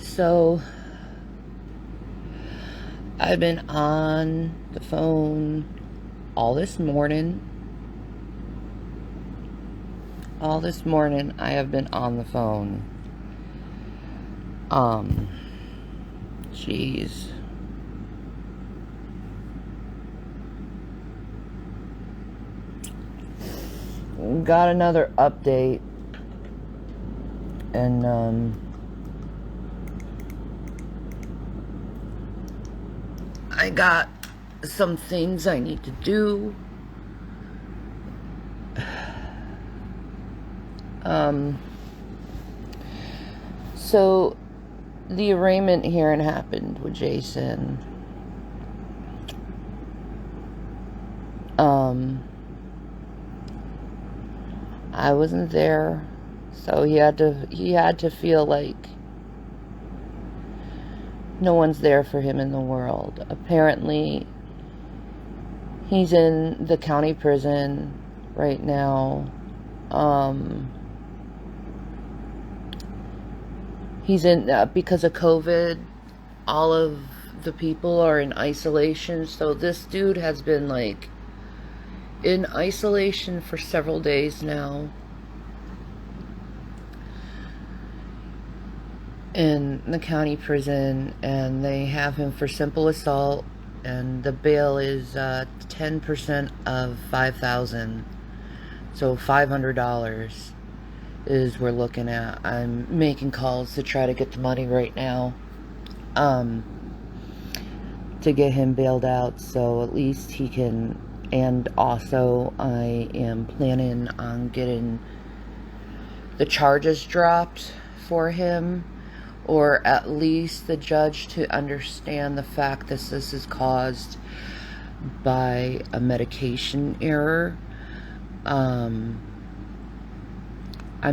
So, I've been on the phone all this morning. All this morning, I have been on the phone. Jeez. Got another update. And, I got some things I need to do. So the arraignment hearing happened with Jason. I wasn't there, so he had to feel like no one's there for him in the world. Apparently, he's in the county prison right now. He's in, because of COVID, all of the people are in isolation. So this dude has been like in isolation for several days now. In the county prison, and they have him for simple assault, and the bail is 10% of $5,000, so $500 is we're looking at. I'm making calls to try to get the money right now, to get him bailed out, so at least he can. And also, I am planning on getting the charges dropped for him, or at least the judge to understand the fact that this is caused by a medication error. I'm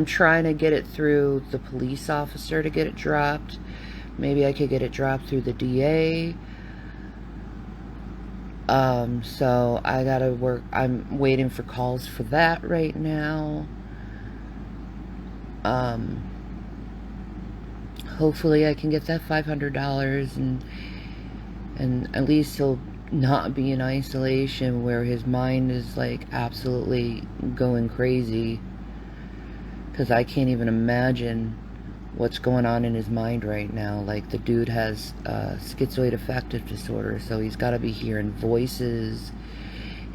trying to get it through the police officer to get it dropped. Maybe I could get it dropped through the DA. So I gotta work. I'm waiting for calls for that right now. Hopefully I can get that $500, and at least he'll not be in isolation where his mind is like absolutely going crazy, because I can't even imagine what's going on in his mind right now. Like, the dude has schizoid affective disorder, so he's got to be hearing voices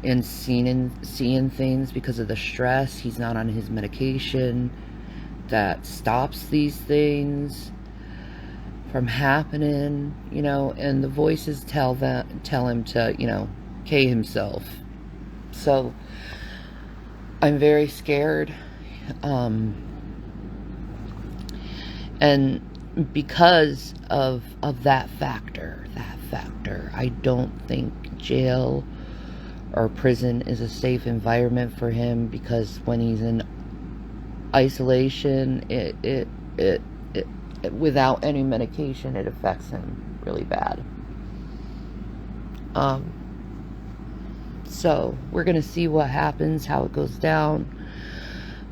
and seeing things because of the stress. He's not on his medication that stops these things from happening, and the voices tell him to, K himself. So I'm very scared. And because of that factor, I don't think jail or prison is a safe environment for him, because when he's in isolation, it without any medication, it affects him really bad. So we're gonna see what happens, how it goes down,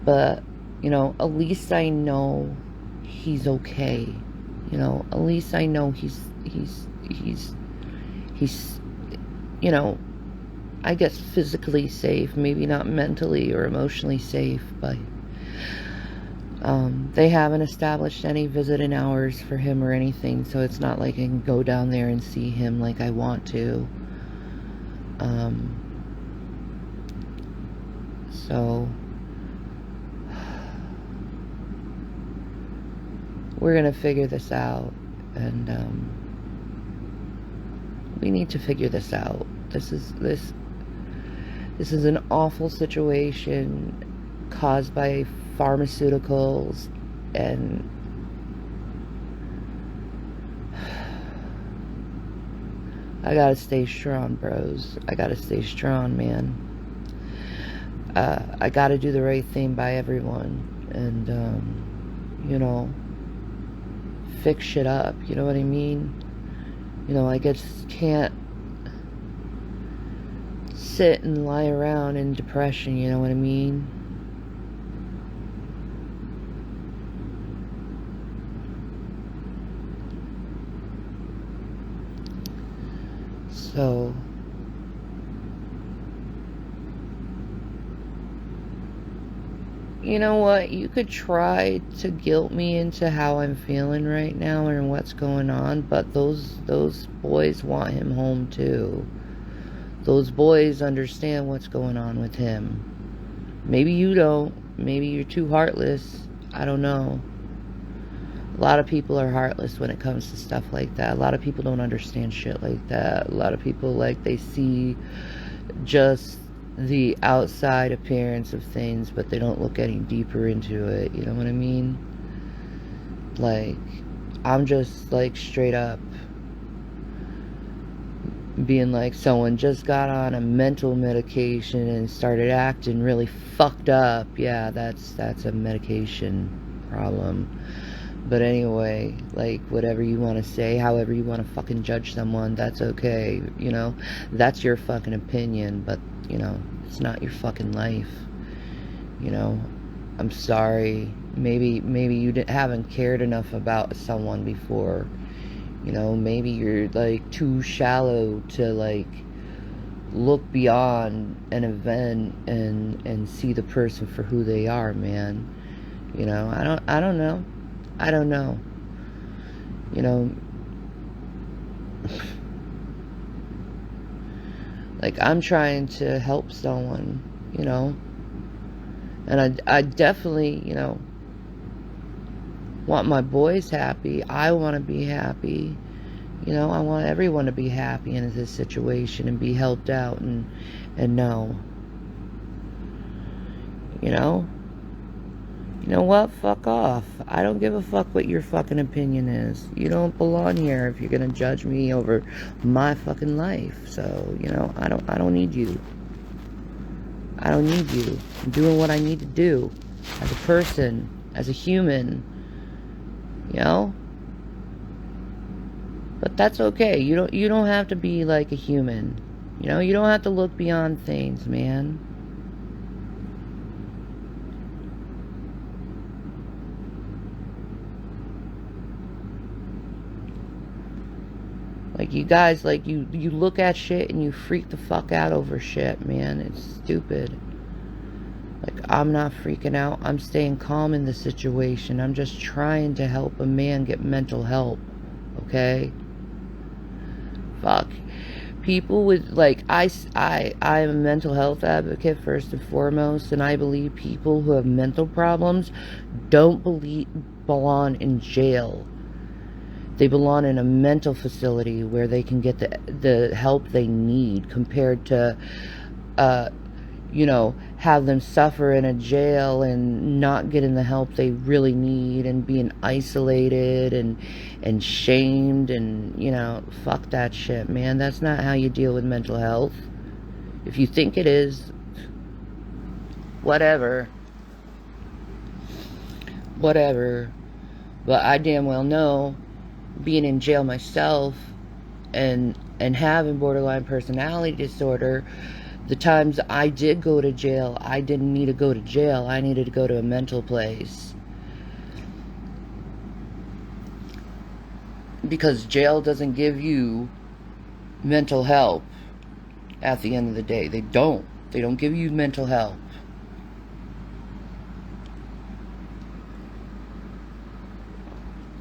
but at least I know he's okay. At least I know he's I guess physically safe, maybe not mentally or emotionally safe, but they haven't established any visiting hours for him or anything, so it's not like I can go down there and see him like I want to. So we're gonna figure this out, and we need to figure this out. This is an awful situation caused by pharmaceuticals, and I gotta stay strong, bros. I gotta stay strong, man. I gotta do the right thing by everyone, and fix shit up, you know what I mean? I just can't sit and lie around in depression, you know what I mean? So, you know what? You could try to guilt me into how I'm feeling right now and what's going on, but those boys want him home too. Those boys understand what's going on with him. Maybe you don't. Maybe you're too heartless. I don't know. A lot of people are heartless when it comes to stuff like that. A lot of people don't understand shit like that. A lot of people, like, they see just the outside appearance of things, but they don't look any deeper into it. You know what I mean? Like, I'm just, like, straight up being like, someone just got on a mental medication and started acting really fucked up. Yeah, that's a medication problem. But anyway, like, whatever you want to say, however you want to fucking judge someone, that's okay, you know? That's your fucking opinion, but, you know, it's not your fucking life, you know? I'm sorry. Maybe you haven't cared enough about someone before, you know? Maybe you're, like, too shallow to, like, look beyond an event and see the person for who they are, man. You know, I don't know. I don't know. You know, like, I'm trying to help someone, you know, and I definitely, you know, want my boys happy. I want to be happy. You know, I want everyone to be happy in this situation and be helped out and know. You know? You know what? Fuck off. I don't give a fuck what your fucking opinion is. You don't belong here if you're gonna judge me over my fucking life. So, you know, I don't need you. I don't need you. I'm doing what I need to do as a person, as a human. You know? But that's okay. You don't have to be like a human. You know, you don't have to look beyond things, man. Like, you guys, like, you look at shit and you freak the fuck out over shit, man. It's stupid. Like, I'm not freaking out. I'm staying calm in the situation. I'm just trying to help a man get mental help. Okay? Fuck. People with, like, I'm a mental health advocate first and foremost, and I believe people who have mental problems don't belong in jail. They belong in a mental facility where they can get the help they need, compared to, you know, have them suffer in a jail and not getting the help they really need and being isolated and shamed and, you know, fuck that shit, man. That's not how you deal with mental health. If you think it is, whatever. But I damn well know, being in jail myself and having borderline personality disorder, the times I did go to jail, I didn't need to go to jail. I needed to go to a mental place. Because jail doesn't give you mental help at the end of the day. They don't. They don't give you mental help.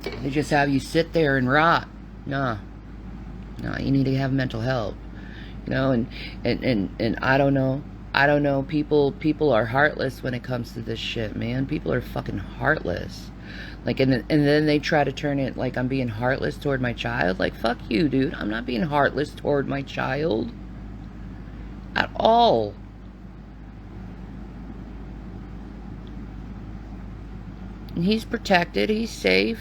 They just have you sit there and rot. Nah, you need to have mental help. You know, and I don't know. People are heartless when it comes to this shit, man. People are fucking heartless. Like, and then they try to turn it like I'm being heartless toward my child. Like, fuck you, dude. I'm not being heartless toward my child at all. And he's protected. He's safe.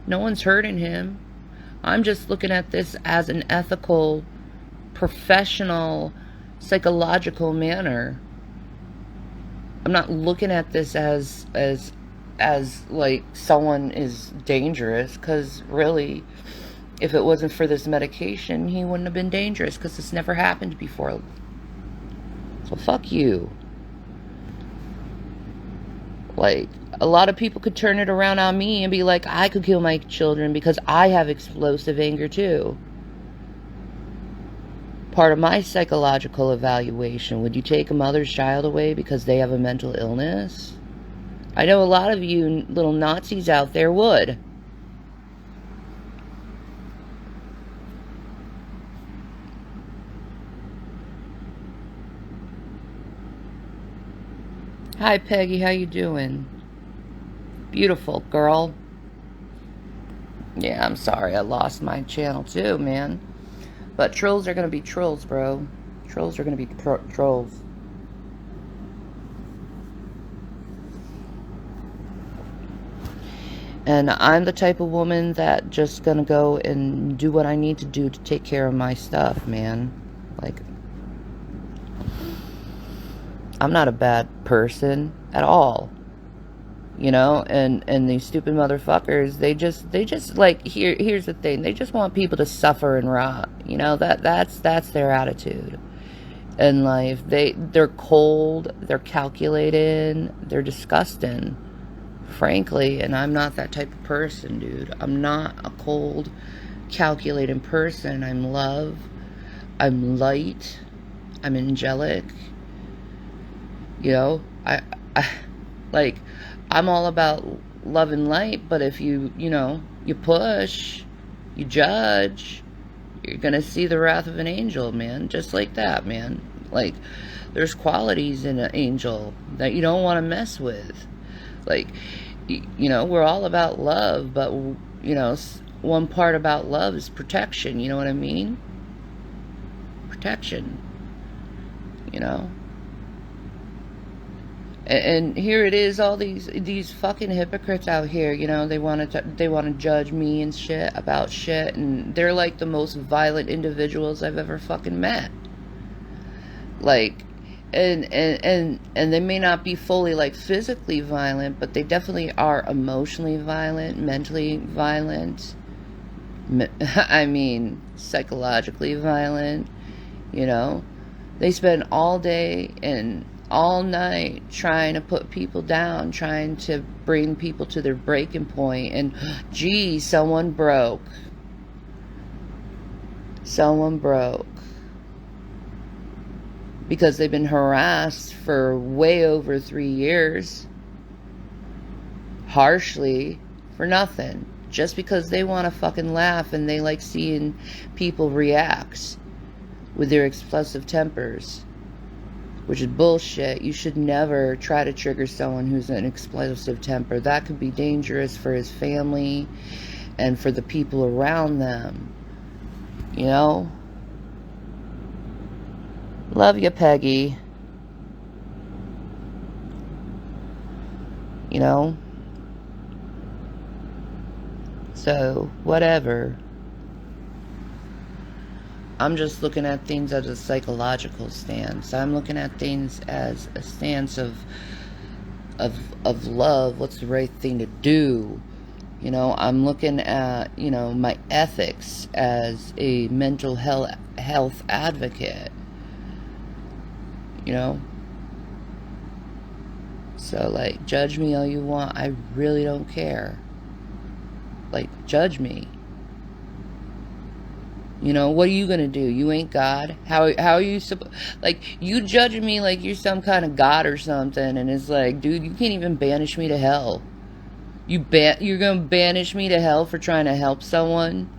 No one's hurting him. I'm just looking at this as an ethical, professional, psychological manner. I'm not looking at this as like someone is dangerous, because really, if it wasn't for this medication, he wouldn't have been dangerous, because this never happened before. So fuck you. Like, a lot of people could turn it around on me and be like, I could kill my children because I have explosive anger too. part of my psychological evaluation. Would you take a mother's child away because they have a mental illness? I know a lot of you little Nazis out there would. Hi, Peggy. How you doing? Beautiful girl. Yeah, I'm sorry. I lost my channel too, man. But trolls are going to be trolls, bro. Trolls are going to be trolls. And I'm the type of woman that just going to go and do what I need to do to take care of my stuff, man. Like, I'm not a bad person at all. You know, and these stupid motherfuckers, they just like, here's the thing, they just want people to suffer and rot. You know, that's their attitude in life. They're cold, they're calculated, they're disgusting, frankly, and I'm not that type of person, dude. I'm not a cold, calculating person. I'm love, I'm light, I'm angelic. You know, I like, I'm all about love and light, but if you know, you push, you judge, you're gonna see the wrath of an angel, man. Just like that, man. Like, there's qualities in an angel that you don't want to mess with. Like, you know, we're all about love, but, you know, one part about love is protection, you know what I mean? Protection, you know? And here it is, all these fucking hypocrites out here, you know, they want to judge me and shit about shit, and they're like the most violent individuals I've ever fucking met. Like, and they may not be fully like physically violent, but they definitely are emotionally violent, mentally violent. I mean, psychologically violent, you know. They spend all day and all night trying to put people down, trying to bring people to their breaking point, and gee, someone broke. Someone broke. Because they've been harassed for way over 3 years. Harshly, for nothing. Just because they want to fucking laugh and they like seeing people react with their explosive tempers. Which is bullshit. You should never try to trigger someone who's an explosive temper. That could be dangerous for his family and for the people around them. You know? Love you, Peggy. You know? So, whatever. I'm just looking at things as a psychological stance. I'm looking at things as a stance of love. What's the right thing to do? You know, I'm looking at, you know, my ethics as a mental health advocate. You know? So, like, judge me all you want. I really don't care. Like, judge me. You know, what are you gonna do? You ain't God. How are you like, you judging me like you're some kind of God or something, and it's like, dude, you can't even banish me to hell. You're gonna banish me to hell for trying to help someone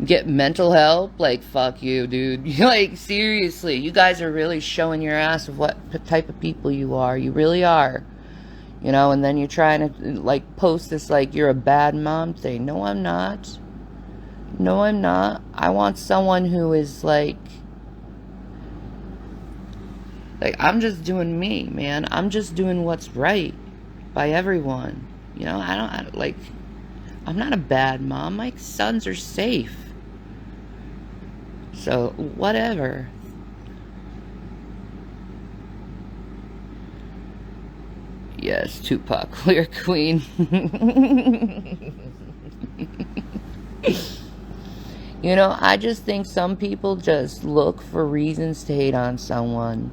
get mental help? Like, fuck you, dude. Like, seriously, you guys are really showing your ass of what type of people you are. You really are. You know, and then you're trying to like post this like you're a bad mom thing. No, I'm not. No, I'm not. I want someone who is like, I'm just doing me, man. I'm just doing what's right by everyone. You know, I'm not a bad mom. My sons are safe. So, whatever. Yes, Tupac, clear queen. You know, I just think some people just look for reasons to hate on someone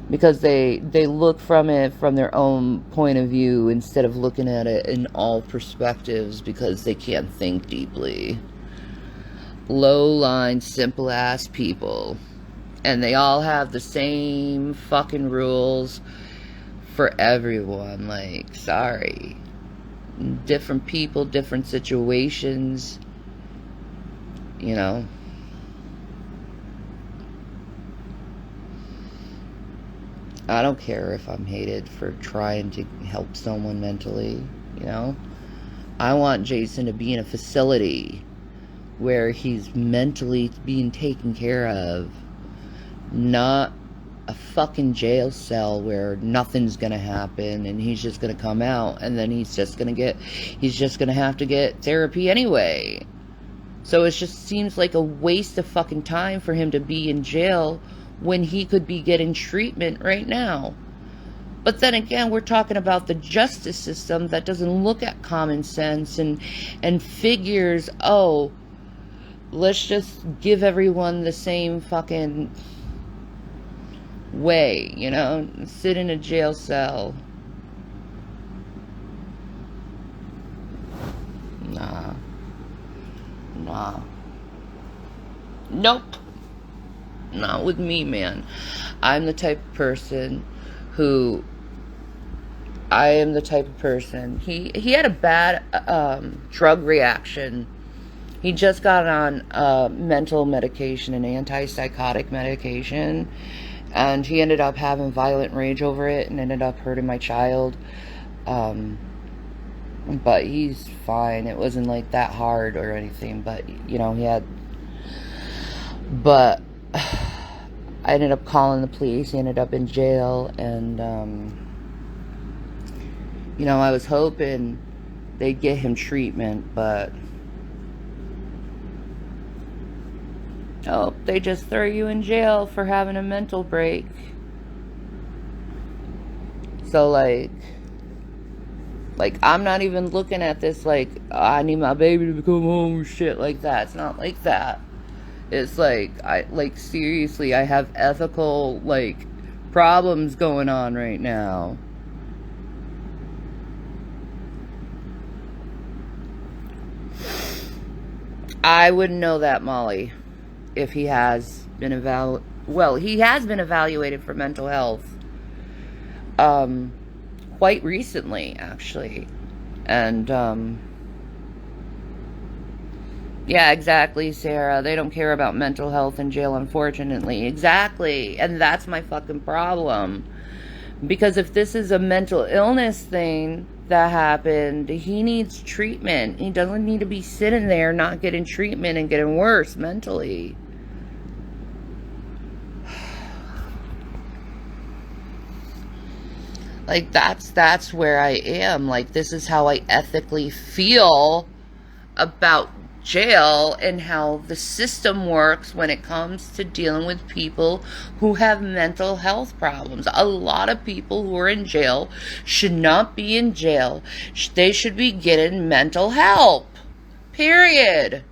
because they look from it from their own point of view instead of looking at it in all perspectives because they can't think deeply. low-line, simple-ass people. And they all have the same fucking rules for everyone. Like, sorry. Different people, different situations. You know. I don't care if I'm hated for trying to help someone mentally, you know. I want Jason to be in a facility where he's mentally being taken care of, not a fucking jail cell where nothing's gonna happen and he's just gonna come out and then he's just gonna have to get therapy anyway. So it just seems like a waste of fucking time for him to be in jail when he could be getting treatment right now. But then again, we're talking about the justice system that doesn't look at common sense and figures, oh, let's just give everyone the same fucking way, you know? Sit in a jail cell. Nah. Nope. Not with me, man. I'm the type of person who... He had a bad drug reaction. He just got on mental medication and antipsychotic medication. And he ended up having violent rage over it and ended up hurting my child. But he's fine. It wasn't like that hard or anything. But, you know, he had... But I ended up calling the police. He ended up in jail. And, you know, I was hoping they'd get him treatment. But, oh, they just throw you in jail for having a mental break. So, like, I'm not even looking at this like, I need my baby to come home, shit like that. It's not like that. It's like, seriously, I have ethical, like, problems going on right now. I wouldn't know that, Molly, if he has been he has been evaluated for mental health. Quite recently, actually. And, yeah, exactly, Sarah. They don't care about mental health in jail, unfortunately. Exactly. And that's my fucking problem. Because if this is a mental illness thing that happened, he needs treatment. He doesn't need to be sitting there not getting treatment and getting worse mentally. Like, that's where I am. Like, this is how I ethically feel about jail and how the system works when it comes to dealing with people who have mental health problems. A lot of people who are in jail should not be in jail. They should be getting mental help. Period.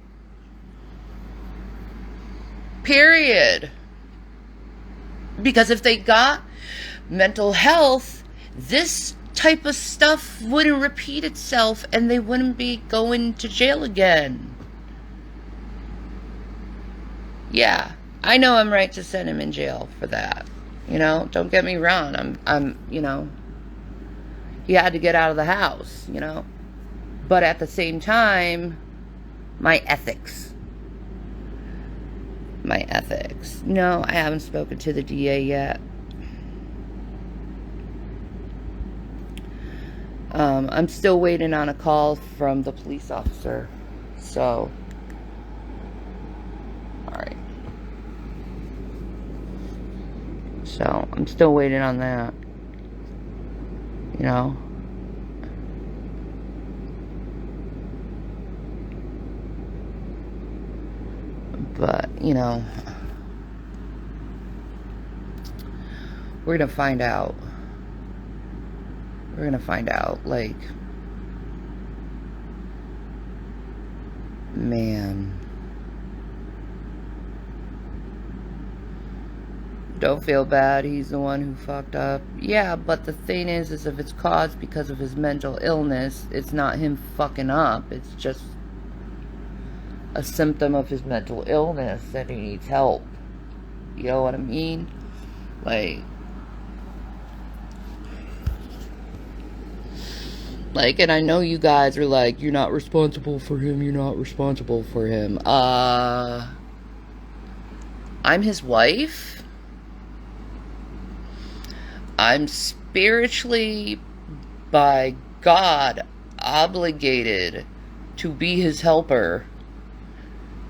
Because if they got mental health, this type of stuff wouldn't repeat itself and they wouldn't be going to jail again. Yeah, I know I'm right to send him in jail for that. You know, don't get me wrong. I'm, you know, he had to get out of the house, you know. But at the same time, my ethics. No, I haven't spoken to the DA yet. I'm still waiting on a call from the police officer. So, alright. So, I'm still waiting on that. You know? But, you know, we're gonna find out. Like, man. Don't feel bad, he's the one who fucked up. Yeah, but the thing is if it's caused because of his mental illness, it's not him fucking up. It's just a symptom of his mental illness that he needs help. You know what I mean? Like, and I know you guys are like, you're not responsible for him, you're not responsible for him. I'm his wife. I'm spiritually, by God, obligated to be his helper.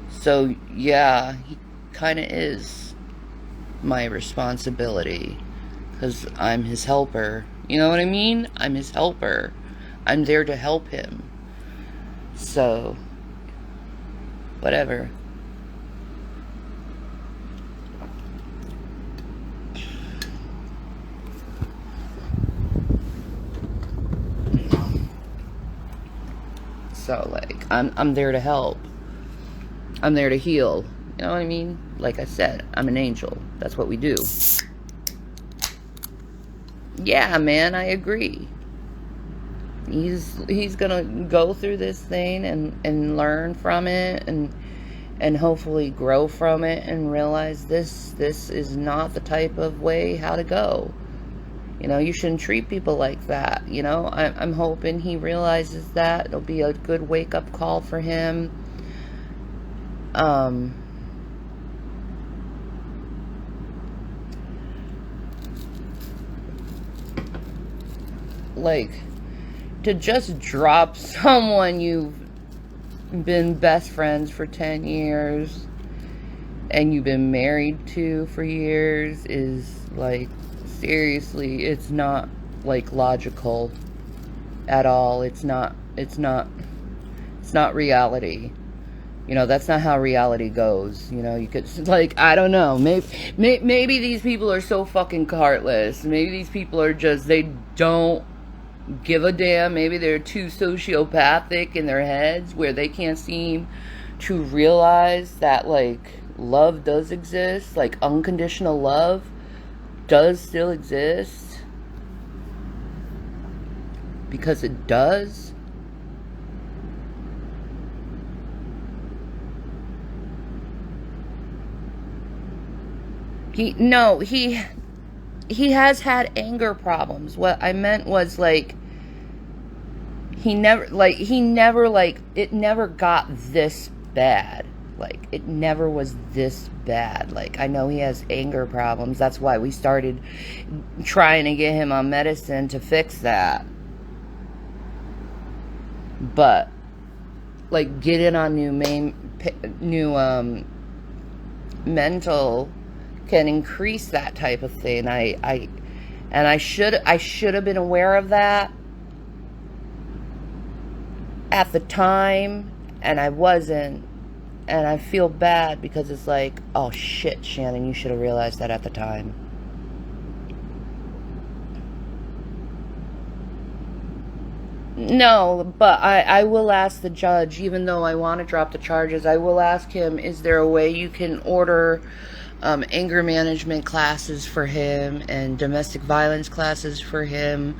So, yeah, he kind of is my responsibility. Because I'm his helper. You know what I mean? I'm his helper. I'm there to help him. So, whatever. So, like, I'm there to help. I'm there to heal. You know what I mean? Like I said, I'm an angel. That's what we do. Yeah, man, I agree. He's gonna go through this thing and learn from it and hopefully grow from it and realize this is not the type of way how to go. You know, you shouldn't treat people like that. You know, I'm hoping he realizes that. It'll be a good wake-up call for him. Like, to just drop someone you've been best friends for 10 years and you've been married to for years is, like, seriously, it's not, like, logical at all. It's not reality. You know, that's not how reality goes. You know, you could, like, I don't know. Maybe these people are so fucking heartless. Maybe these people are just, they don't give a damn. Maybe they're too sociopathic in their heads where they can't seem to realize that, like, love does exist. Like, unconditional love does still exist. Because it does. He has had anger problems. What I meant was, like, it never got this bad. Like, it never was this bad. Like, I know he has anger problems. That's why we started trying to get him on medicine to fix that. But, like, getting on new mental can increase that type of thing. I should have been aware of that at the time, and I wasn't, and I feel bad because it's like, oh shit, Shannon, you should have realized that at the time. No, but I will ask the judge, even though I want to drop the charges, I will ask him, is there a way you can order anger management classes for him and domestic violence classes for him,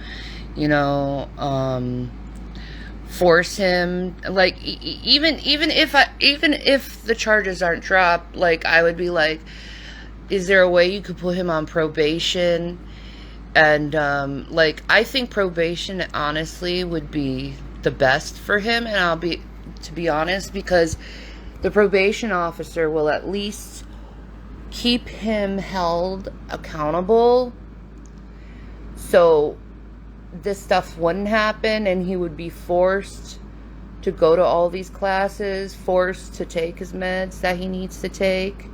you know, force him, like, even if the charges aren't dropped, like, I would be like, is there a way you could put him on probation? And like, I think probation honestly would be the best for him, and to be honest, because the probation officer will at least keep him held accountable, so this stuff wouldn't happen, and he would be forced to go to all these classes, forced to take his meds that he needs to take.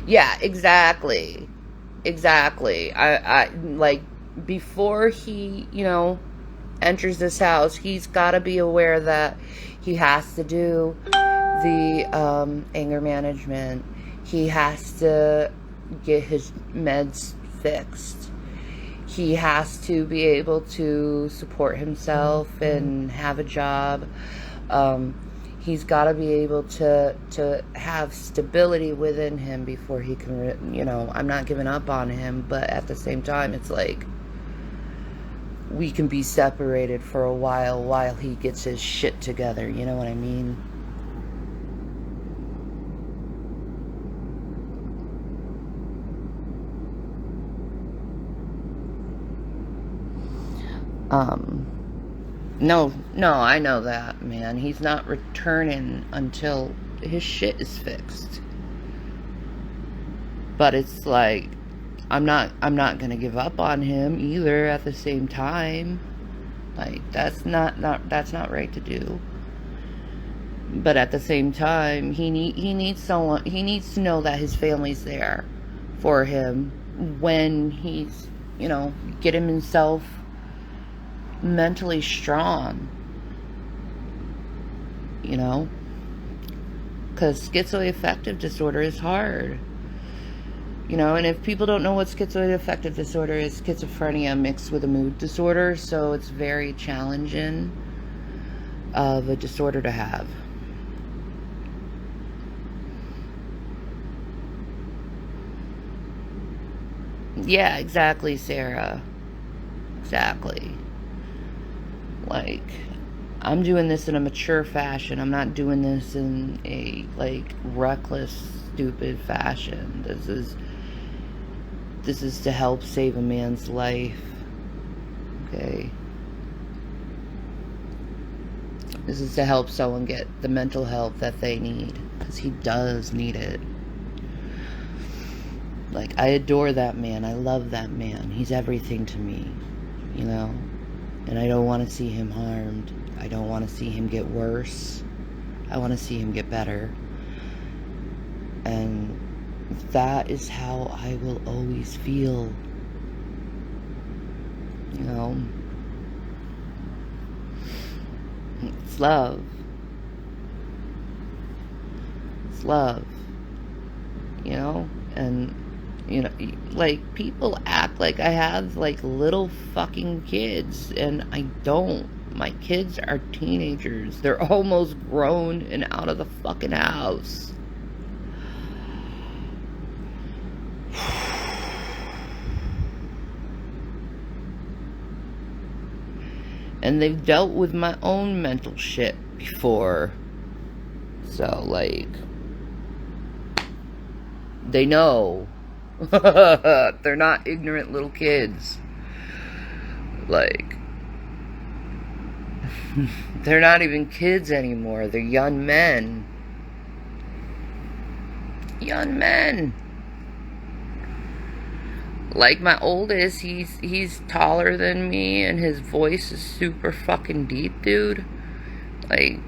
Yeah, exactly. I like, before he, you know, enters this house, he's got to be aware that he has to do the anger management. He has to get his meds fixed. He has to be able to support himself and have a job. He's got to be able to have stability within him before he can, you know, I'm not giving up on him, but at the same time, it's like, we can be separated for a while he gets his shit together. You know what I mean? No, I know that, man. He's not returning until his shit is fixed. But it's like, I'm not gonna give up on him either at the same time. Like, that's not right to do. But at the same time, he needs someone, he needs to know that his family's there for him when he's, you know, getting himself mentally strong, you know, because schizoaffective disorder is hard, you know. And if people don't know what schizoaffective disorder is, schizophrenia mixed with a mood disorder, so it's very challenging of a disorder to have. Yeah, exactly, Sarah. Exactly. Like, I'm doing this in a mature fashion. I'm not doing this in a, like, reckless, stupid fashion. This is to help save a man's life. Okay? This is to help someone get the mental health that they need, because he does need it. Like, I adore that man. I love that man. He's everything to me, you know? And I don't want to see him harmed. I don't want to see him get worse. I want to see him get better. And that is how I will always feel. You know? It's love. It's love. You know? And, you know, like, people act like I have, like, little fucking kids, and I don't. My kids are teenagers. They're almost grown and out of the fucking house. And they've dealt with my own mental shit before. So, like, they know. They're not ignorant little kids. Like, they're not even kids anymore. They're young men. Young men. Like, my oldest, he's taller than me, and his voice is super fucking deep, dude. Like,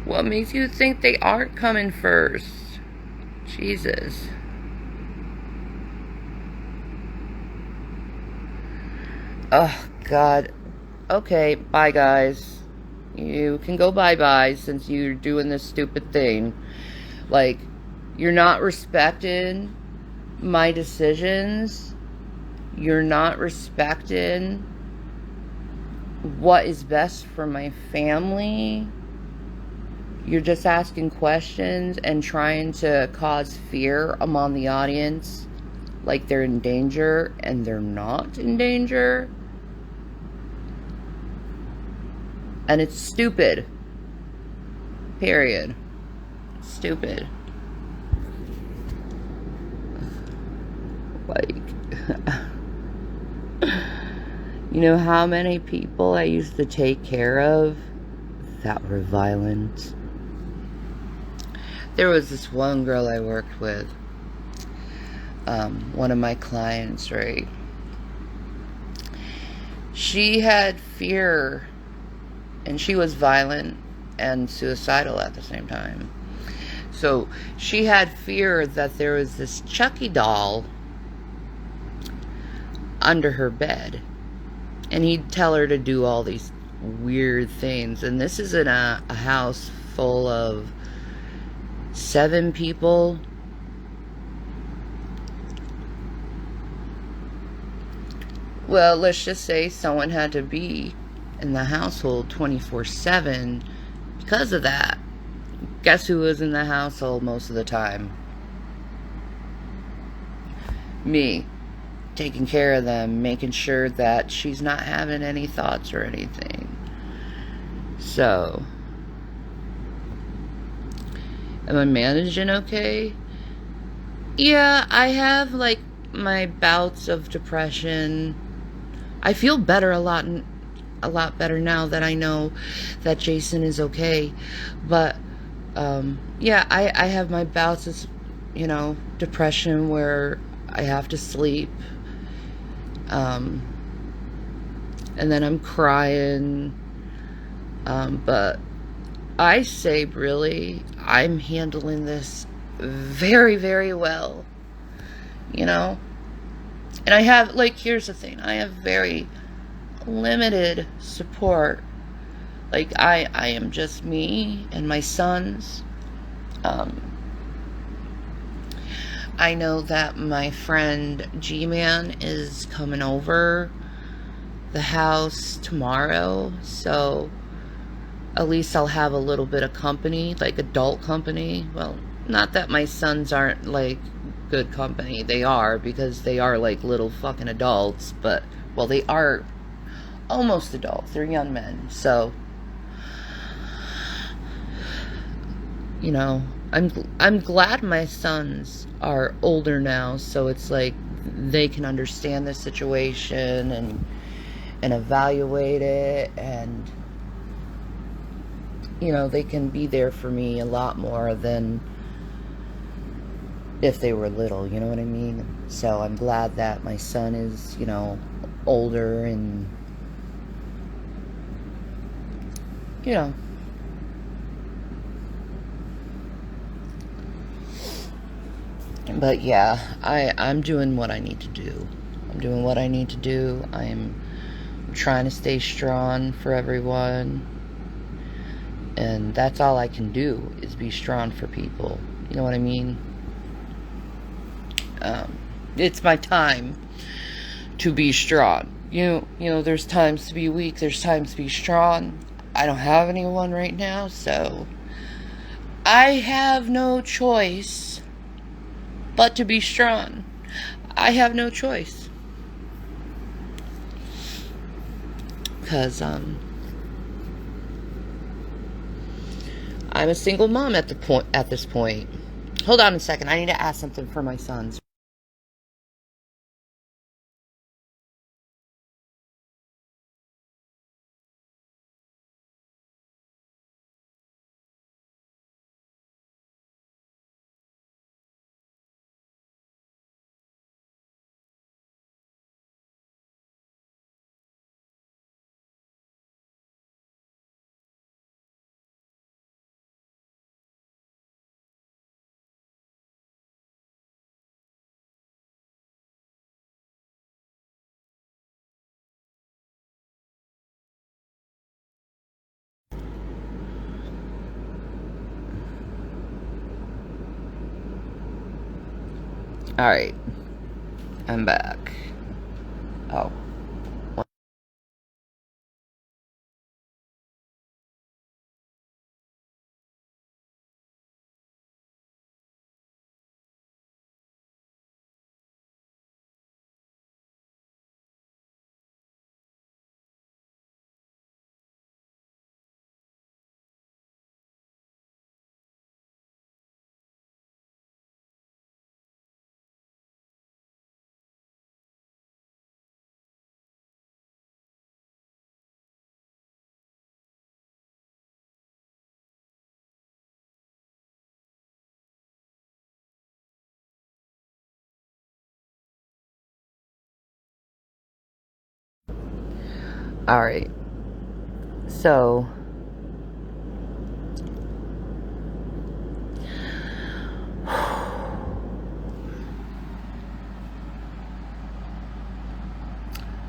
what makes you think they aren't coming first? Jesus. Oh, God. Okay, bye, guys. You can go bye-bye since you're doing this stupid thing. Like, you're not respecting my decisions. You're not respecting what is best for my family. You're just asking questions and trying to cause fear among the audience, like they're in danger, and they're not in danger. And it's stupid. Period. Stupid. Like, you know how many people I used to take care of that were violent? There was this one girl I worked with, one of my clients, right? She had fear, and she was violent and suicidal at the same time. So she had fear that there was this Chucky doll under her bed, and he'd tell her to do all these weird things. And this is in a house full of 7 people. Well, let's just say someone had to be in the household 24/7 because of that. Guess who was in the household most of the time? me taking care of them, making sure that she's not having any thoughts or anything. So, am I managing okay? Yeah, I have like my bouts of depression. I feel better a lot better now that I know that Jason is okay. But yeah, I have my bouts of, depression where I have to sleep. And then I'm crying. But I say, really, I'm handling this very, very well. And I have, here's the thing, I have very limited support. I am just me and my sons. I know that my friend G-Man is coming over the house tomorrow, so at least I'll have a little bit of company, adult company. Well, not that my sons aren't, good company. They are, because they are, little fucking adults, but, well, they are almost adults. They're young men, so, I'm glad my sons are older now, so it's they can understand the situation and evaluate it, and they can be there for me a lot more than if they were little, you know what I mean? So I'm glad that my son is, older and, But yeah, I'm doing what I need to do. I'm doing what I need to do. I'm trying to stay strong for everyone. And that's all I can do, is be strong for people. You know what I mean? It's my time to be strong. There's times to be weak, there's times to be strong. I don't have anyone right now, so I have no choice but to be strong. I have no choice. Because, I'm a single mom at this point. Hold on a second. I need to ask something for my sons. Alright. I'm back. Oh. Alright. So,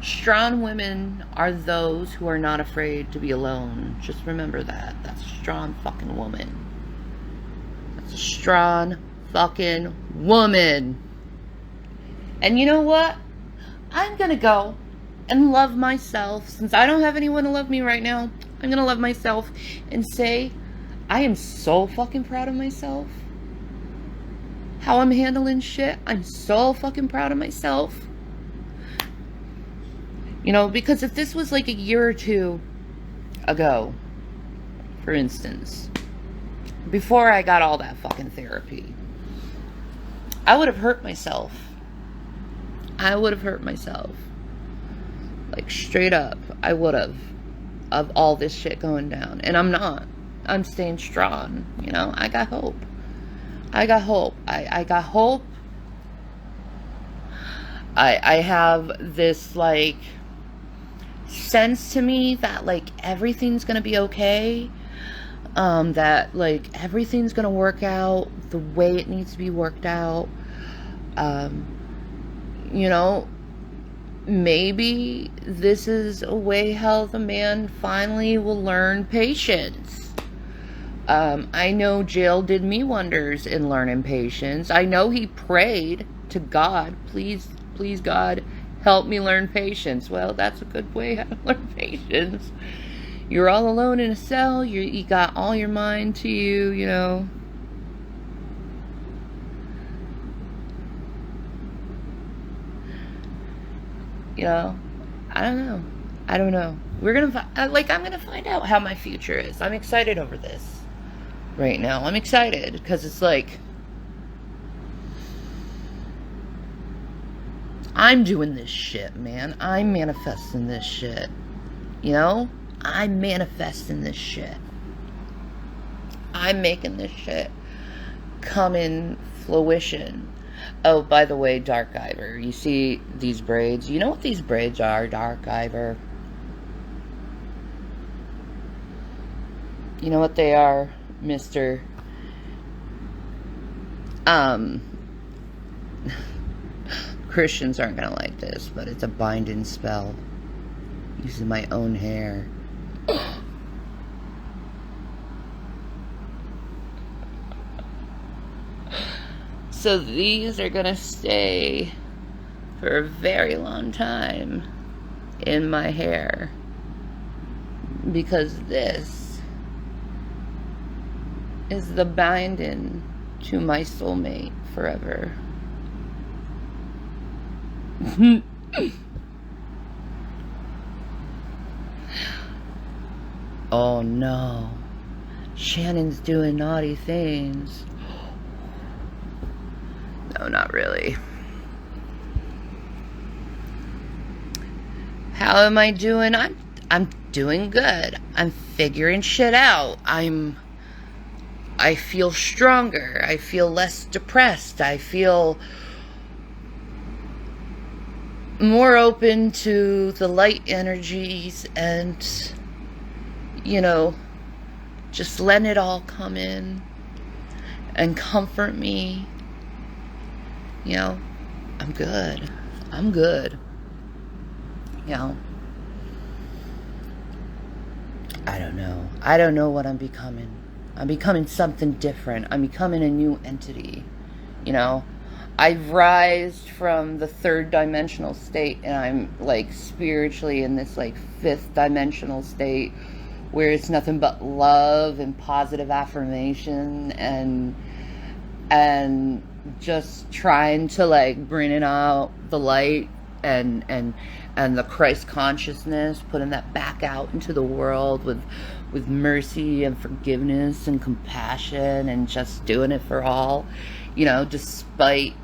strong women are those who are not afraid to be alone. Just remember that. That's a strong fucking woman. That's a strong fucking woman. And you know what? I'm gonna go and love myself. Since I don't have anyone to love me right now, I'm gonna love myself and say, I am so fucking proud of myself. how I'm handling shit. I'm so fucking proud of myself. You know, because if this was like a year or two ago, for instance, before I got all that fucking therapy, I would have hurt myself. I would have hurt myself. Like, straight up, I would have. Of all this shit going down. And I'm not. I'm staying strong. You know, I got hope. I got hope. I got hope. I have this, like, sense to me that, like, everything's gonna be okay. That, like, everything's gonna work out the way it needs to be worked out. You know, maybe this is a way how the man finally will learn patience. I know jail did me wonders in learning patience. I know he prayed to God, please, please God, help me learn patience. Well, that's a good way how to learn patience. You're all alone in a cell. You got all your mind to you, you know. You know, I don't know. I don't know. We're gonna I'm gonna find out how my future is. I'm excited over this right now. I'm excited because it's like, I'm doing this shit, man. I'm manifesting this shit. You know, I'm manifesting this shit. I'm making this shit come in fruition. Oh, by the way, Dark Ivor, you see these braids? You know what these braids are, Dark Ivor? You know what they are, Mr. Christians aren't gonna like this, but it's a binding spell using my own hair. So these are gonna stay for a very long time in my hair, because this is the binding to my soulmate forever. Oh no, Shannon's doing naughty things. No, not really. How am I doing? I'm doing good. I'm figuring shit out. I feel stronger. I feel less depressed. I feel more open to the light energies and, you know, just letting it all come in and comfort me. You know, I'm good. I'm good. You know, I don't know. I don't know what I'm becoming. I'm becoming something different. I'm becoming a new entity. You know, I've rised from the third dimensional state, and I'm like spiritually in this like fifth dimensional state where it's nothing but love and positive affirmation and just trying to like bring it out the light and the Christ consciousness, putting that back out into the world with mercy and forgiveness and compassion, and just doing it for all, you know, despite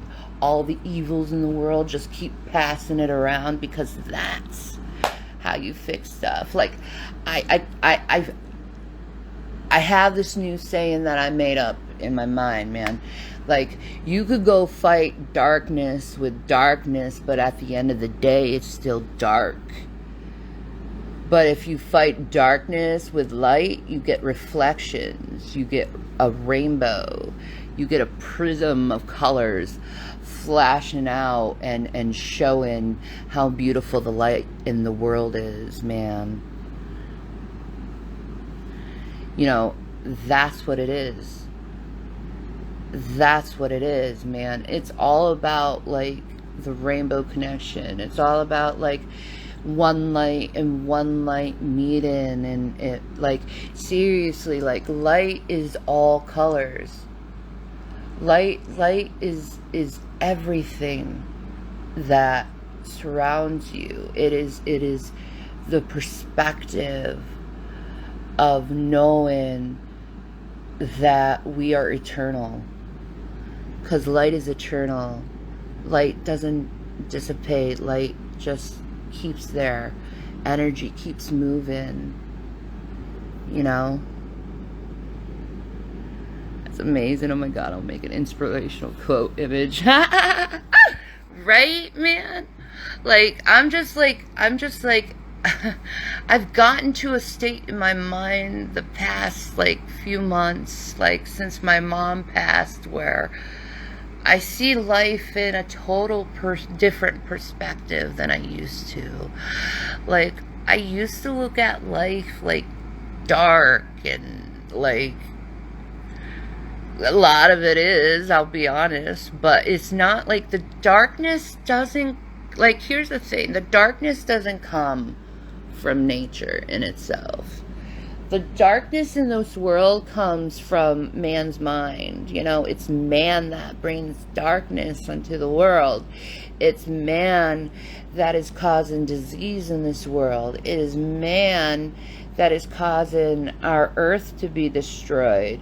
all the evils in the world. Just keep passing it around, because that's how you fix stuff. Like I have this new saying that I made up in my mind, man. Like, you could go fight darkness with darkness, but at the end of the day, it's still dark. But if you fight darkness with light, you get reflections. You get a rainbow. You get a prism of colors flashing out and showing how beautiful the light in the world is, man. You know, that's what it is. That's what it is, man. It's all about, like, the rainbow connection. It's all about, like, one light and one light meeting. And it, like, seriously, like, light is all colors. Light is everything that surrounds you. It is the perspective of knowing that we are eternal, because light is eternal. Light doesn't dissipate. Light just keeps there. Energy keeps moving, you know. It's amazing. Oh my God, I'll make an inspirational quote image. Right, man? Like, I'm just like I've gotten to a state in my mind the past like few months, like since my mom passed, where I see life in a total different perspective than I used to. Like, I used to look at life like dark, and like a lot of it is, I'll be honest, but it's not like the darkness doesn't, like, here's the thing, the darkness doesn't come from nature in itself. The darkness in this world comes from man's mind. You know, it's man that brings darkness into the world. It's man that is causing disease in this world. It is man that is causing our earth to be destroyed.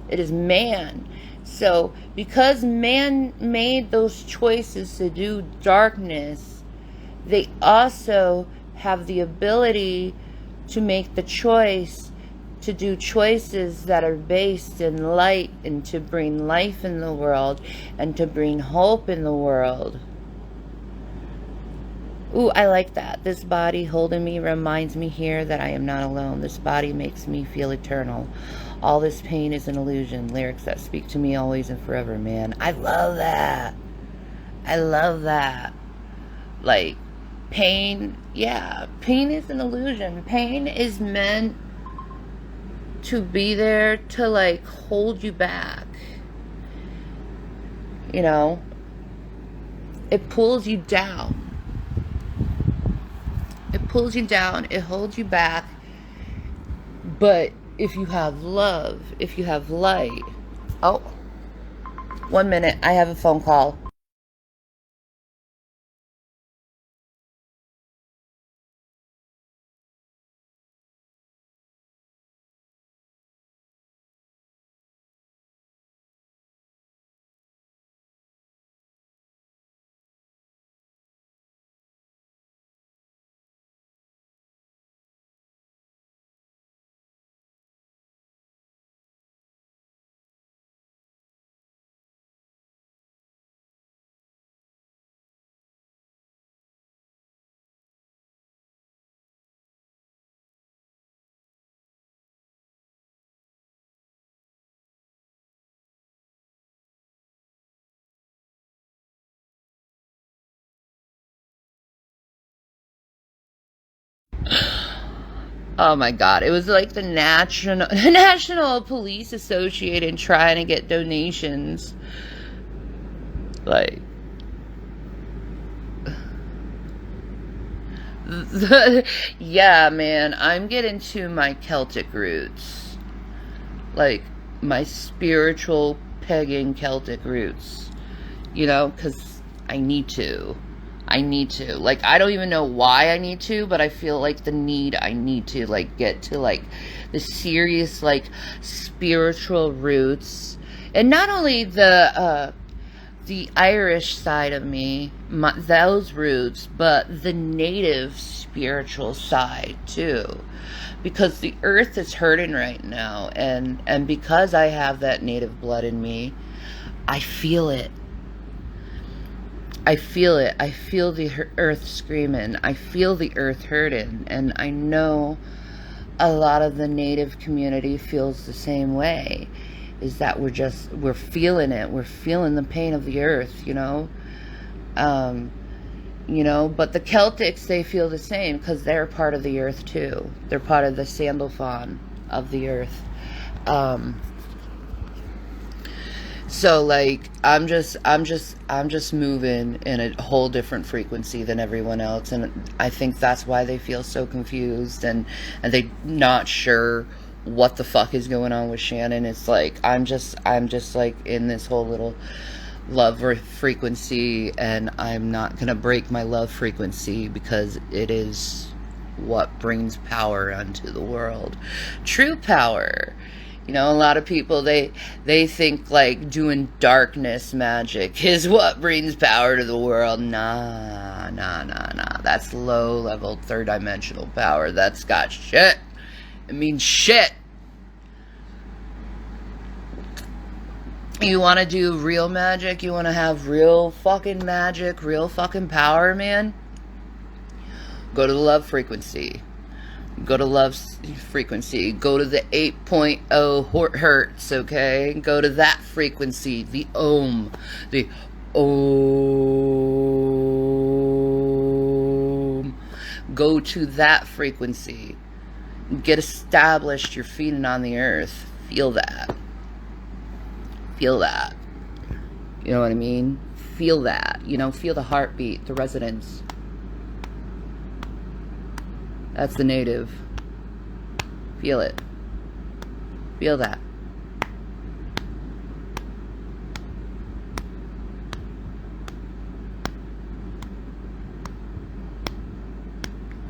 It is man. So because man made those choices to do darkness, they also have the ability to make the choice to do choices that are based in light, and to bring life in the world, and to bring hope in the world. Ooh, I like that. This body holding me reminds me here that I am not alone. This body makes me feel eternal. All this pain is an illusion. Lyrics that speak to me always and forever, man. I love that. I love that. Like, pain, yeah, pain is an illusion. Pain is meant to be there to, like, hold you back. You know? It pulls you down. It pulls you down. It holds you back. But if you have love, if you have light... Oh, 1 minute. I have a phone call. Oh my God. It was like the National Police Association trying to get donations. Like, yeah, man, I'm getting to my Celtic roots. Like, my spiritual pagan Celtic roots. You know, because I need to. Like, I don't even know why I need to, but I feel like I need to, like, get to, like, the serious, like, spiritual roots. And not only the Irish side of me, those roots, but the native spiritual side, too. Because the earth is hurting right now, and because I have that native blood in me, I feel it. I feel it. I feel the earth screaming. I feel the earth hurting. And I know a lot of the native community feels the same way. Is that we're feeling it. We're feeling the pain of the earth, you know. You know, but the Celtics, they feel the same because they're part of the earth too. They're part of the Sandalphon of the earth. So, like, I'm just moving in a whole different frequency than everyone else, and I think that's why they feel so confused, and they're not sure what the fuck is going on with Shannon. It's like, I'm just like in this whole little love frequency, and I'm not gonna break my love frequency, because it is what brings power unto the world. True power. You know, a lot of people, they think like doing darkness magic is what brings power to the world. Nah. That's low level, third dimensional power. That's got shit. It means shit. You want to do real magic? You want to have real fucking magic, real fucking power, man? Go to the love frequency. Go to love frequency. Go to the 8.0 hertz, okay? Go to that frequency. The Om. The Om. Go to that frequency. Get established. You're feeding on the earth. Feel that. Feel that. You know what I mean? Feel that. You know, feel the heartbeat, the resonance. That's the native. Feel it. Feel that.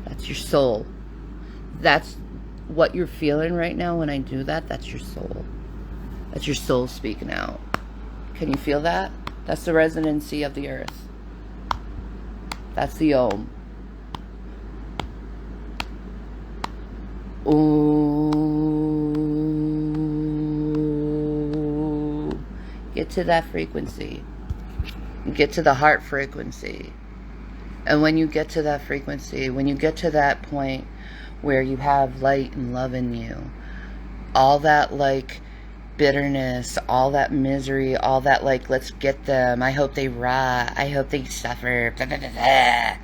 That's your soul. That's what you're feeling right now when I do that. That's your soul. That's your soul speaking out. Can you feel that? That's the resonancy of the earth. That's the Om. Ooh. Get to that frequency. Get to the heart frequency. And when you get to that frequency, when you get to that point where you have light and love in you, all that like bitterness, all that misery, all that like, let's get them, I hope they rot, I hope they suffer, blah, blah, blah, blah.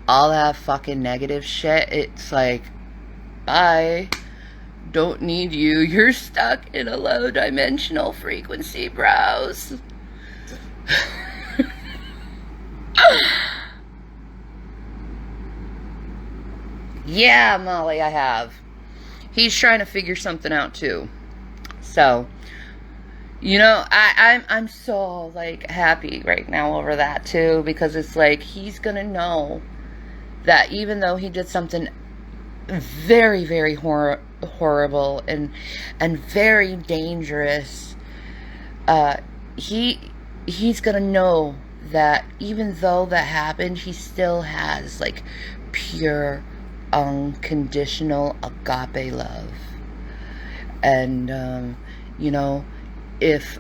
All that fucking negative shit, it's like, bye. Don't need you. You're stuck in a low dimensional frequency, bros. Yeah, Molly, I have. He's trying to figure something out too. So, you know, I'm so like happy right now over that too, because it's like he's gonna know that even though he did something very, very horrible and very dangerous, he's gonna know that even though that happened, he still has like pure, unconditional agape love. And you know, if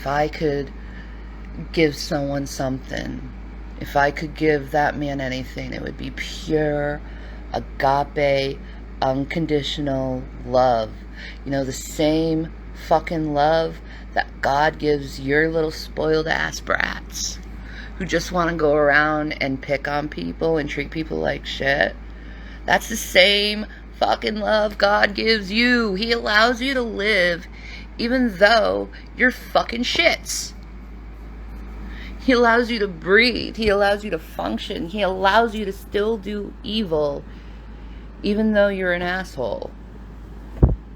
I could give someone something, if I could give that man anything, it would be pure agape, unconditional love. You know, the same fucking love that God gives your little spoiled ass brats who just want to go around and pick on people and treat people like shit. That's the same fucking love God gives you. He allows you to live even though you're fucking shits. He allows you to breathe. He allows you to function. He allows you to still do evil even though you're an asshole.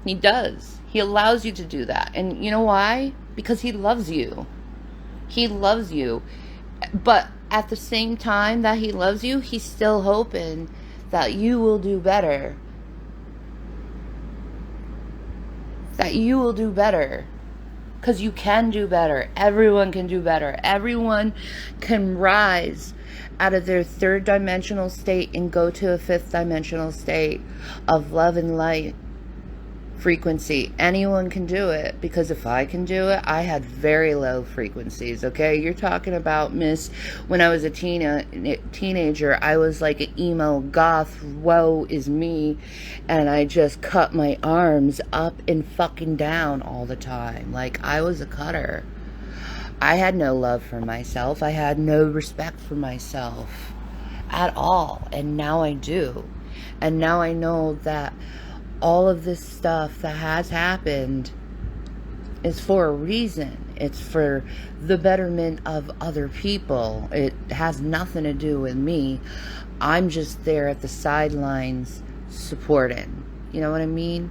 He does. He allows you to do that. And you know why? Because he loves you. He loves you. But at the same time that he loves you, he's still hoping that you will do better. That you will do better. Because you can do better. Everyone can do better. Everyone can rise out of their third dimensional state and go to a fifth dimensional state of love and light frequency. Anyone can do it, because if I can do it, I had very low frequencies, okay? You're talking about, miss, when I was a teenager, I was like an emo goth, woe is me, and I just cut my arms up and fucking down all the time. Like, I was a cutter. I had no love for myself. I had no respect for myself at all, and now I do. And now I know that all of this stuff that has happened is for a reason. It's for the betterment of other people. It has nothing to do with me. I'm just there at the sidelines supporting. You know what I mean?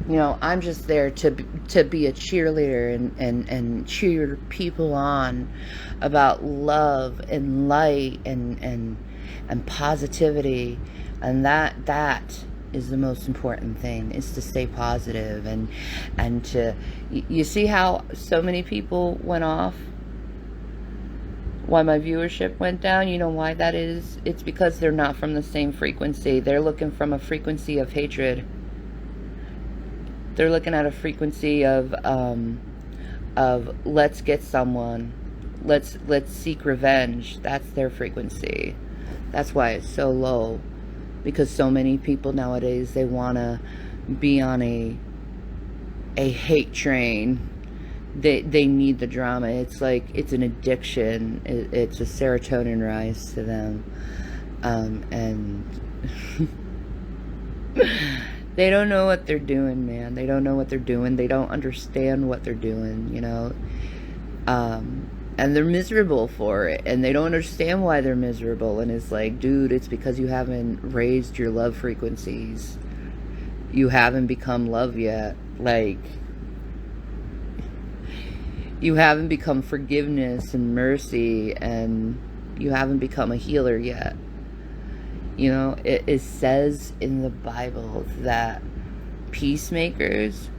You know, I'm just there to be a cheerleader and cheer people on about love and light and positivity, and that is the most important thing, is to stay positive and to you see how so many people went off, why my viewership went down. You know why that is? It's because they're not from the same frequency. They're looking from a frequency of hatred. They're looking at a frequency of let's get someone, let's seek revenge. That's their frequency. That's why it's so low, because so many people nowadays, they want to be on a hate train. They need the drama. It's like it's an addiction. It's a serotonin rise to them, and they don't know what they're doing, man. They don't know what they're doing. They don't understand what they're doing, you know. And they're miserable for it, and they don't understand why they're miserable. And it's like, dude, it's because you haven't raised your love frequencies. You haven't become love yet. Like, you haven't become forgiveness and mercy, and you haven't become a healer yet. You know, it says in the Bible that peacemakers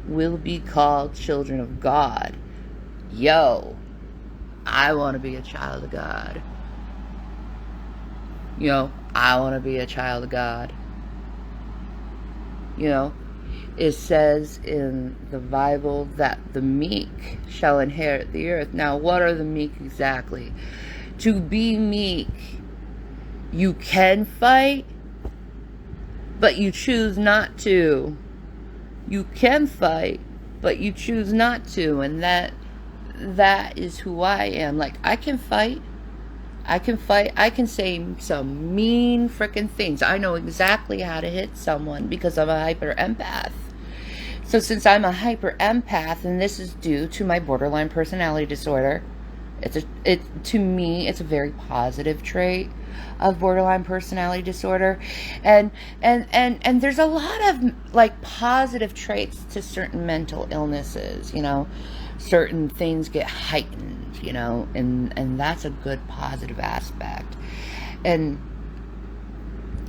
will be called children of God. Yo, I want to be a child of God. You know, I want to be a child of God. You know, it says in the Bible that the meek shall inherit the earth. Now, what are the meek exactly? To be meek, you can fight, but you choose not to. You can fight, but you choose not to. And that is who I am. Like, I can fight. I can say some mean freaking things. I know exactly how to hit someone because I'm a hyper empath. So since I'm a hyper empath, and this is due to my borderline personality disorder, to me it's a very positive trait of borderline personality disorder, and there's a lot of like positive traits to certain mental illnesses. You know, certain things get heightened. You know, and that's a good positive aspect, and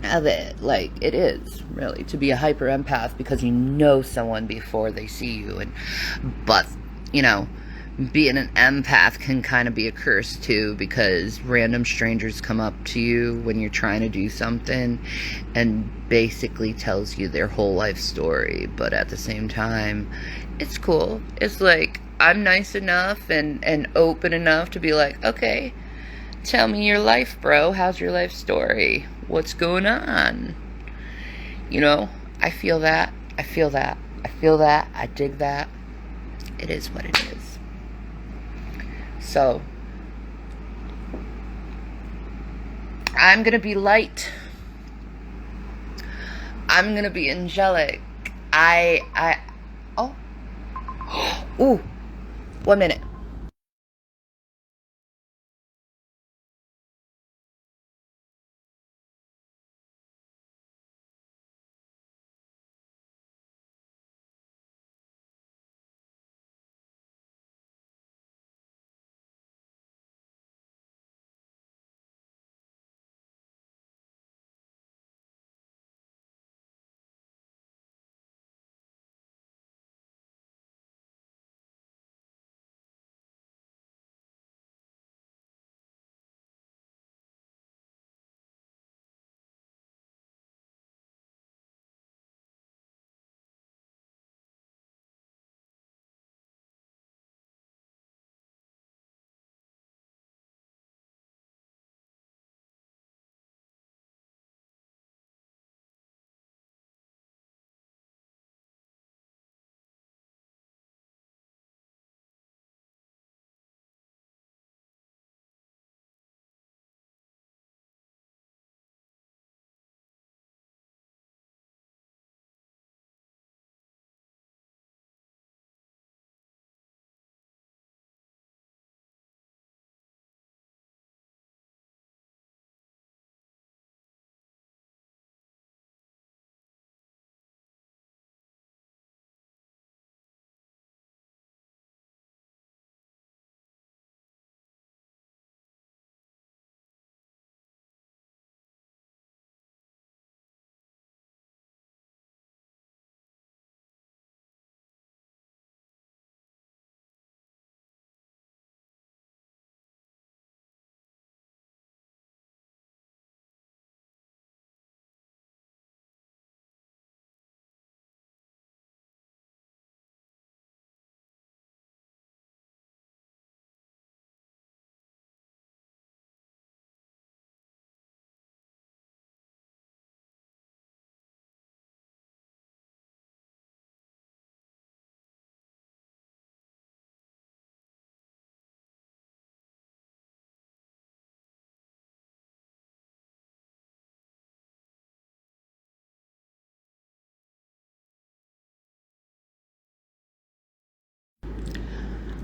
of it. Like, it is really to be a hyper empath because you know someone before they see you. But you know, being an empath can kind of be a curse too, because random strangers come up to you when you're trying to do something and basically tells you their whole life story. But at the same time, it's cool. It's like, I'm nice enough and open enough to be like, okay, tell me your life, bro. How's your life story? What's going on? You know, I feel that. I feel that. I feel that. I dig that. It is what it is. So, I'm going to be light. I'm going to be angelic. Oh. Ooh. 1 minute.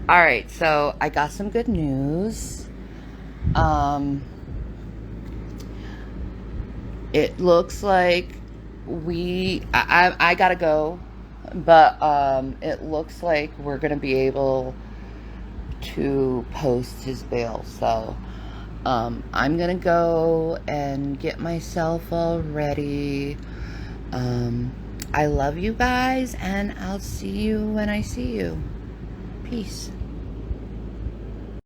Alright, so I got some good news. It looks like I gotta go, but it looks like we're gonna be able to post his bail. So I'm gonna go and get myself all ready. I love you guys, and I'll see you when I see you. Peace.